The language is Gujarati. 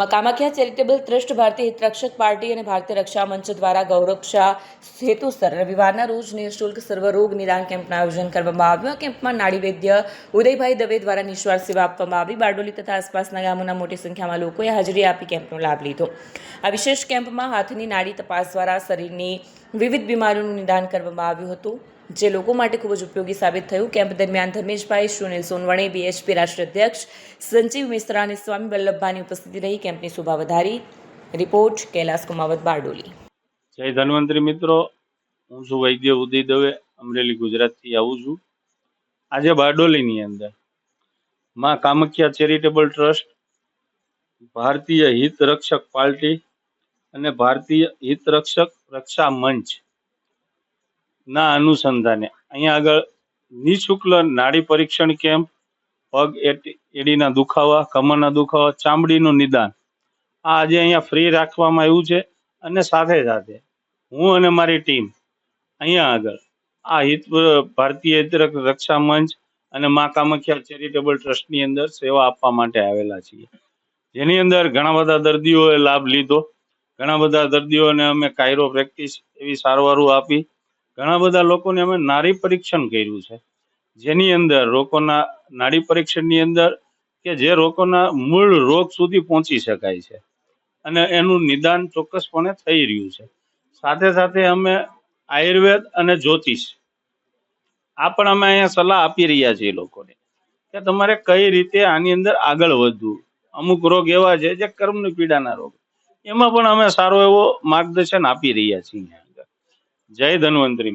કામાખ્યા ચેરિટેબલ ટ્રસ્ટ, ભારતીય હિતરક્ષક પાર્ટી અને ભારતીય રક્ષા મંચ દ્વારા ગૌરક્ષા હેતુસર રવિવારના રોજ નિઃશુલ્ક સર્વરોગ નિદાન કેમ્પનું આયોજન કરવામાં આવ્યું. આ કેમ્પમાં નાડી વૈદ્ય ઉદયભાઈ દવે દ્વારા નિઃસ્વાર્થ સેવા આપવામાં આવી. બારડોલી તથા આસપાસના ગામોના મોટી સંખ્યામાં લોકોએ હાજરી આપી કેમ્પનો લાભ લીધો. આ વિશેષ કેમ્પમાં હાથની નાડી તપાસ દ્વારા શરીરની વિવિધ બીમારીઓનું નિદાન કરવામાં આવ્યું હતું, જે લોકો માટે ખૂબ જ ઉપયોગી સાબિત થયું. કેમ્પ દરમિયાન ધર્મેશભાઈ, સુનિલ સોનવણે, બીએચપી રાષ્ટ્રીય અધ્યક્ષ સંજીવ મિશ્રા અને સ્વામી વલ્લભભાઈની ઉપસ્થિતિ રહી કેમ્પની શોભા વધારી. રિપોર્ટ કૈલાસ કુમાવત, બારડોલી. જય ધન્વંતરી મિત્રો, હું છું વૈદ્ય ઉદય દવે, અમરેલી ગુજરાતથી આવું છું. આજે બારડોલીની અંદર માં કામાખ્યા ચેરિટેબલ ટ્રસ્ટ, ભારતીય હિત રક્ષક પાર્ટી અને ભારતીય હિત રક્ષક રક્ષા મંચ ના અનુસંધાને અહીંયા આગળ નિઃશુલ્ક નાડી પરીક્ષણ કેમ્પ, પગ એડીના દુખાવા, કમરના દુખાવા, ચામડીનું નિદાન આ આજે અહીંયા ફ્રી રાખવામાં આવ્યું છે. અને સાથે સાથે હું અને મારી ટીમ અહીંયા આગળ આ ભારતીય હિત રક્ષા મંચ અને મા કામાખ્યા ચેરિટેબલ ટ્રસ્ટની અંદર સેવા આપવા માટે આવેલા છીએ, જેની અંદર ઘણા બધા દર્દીઓએ લાભ લીધો. ઘણા બધા દર્દીઓને અમે કાયરો પ્રેક્ટિસ એવી સારવારો આપી. ઘણા બધા લોકોને અમે નાડી પરીક્ષણ કર્યું છે, જેની અંદર લોકોના નાડી પરીક્ષણની અંદર કે જે લોકોના મૂળ રોગ સુધી પહોંચી શકાય છે અને એનું નિદાન ચોક્કસપણે થઈ રહ્યું છે. સાથે સાથે અમે આયુર્વેદ અને જ્યોતિષ આ પણ અમે અહીંયા સલાહ આપી રહ્યા છીએ લોકોને કે તમારે કઈ રીતે આની અંદર આગળ વધવું. અમુક રોગ એવા છે જે કર્મની પીડાના રોગ, એમાં પણ અમે સારો એવો માર્ગદર્શન આપી રહ્યા છીએ. જય ધન્વંતરી.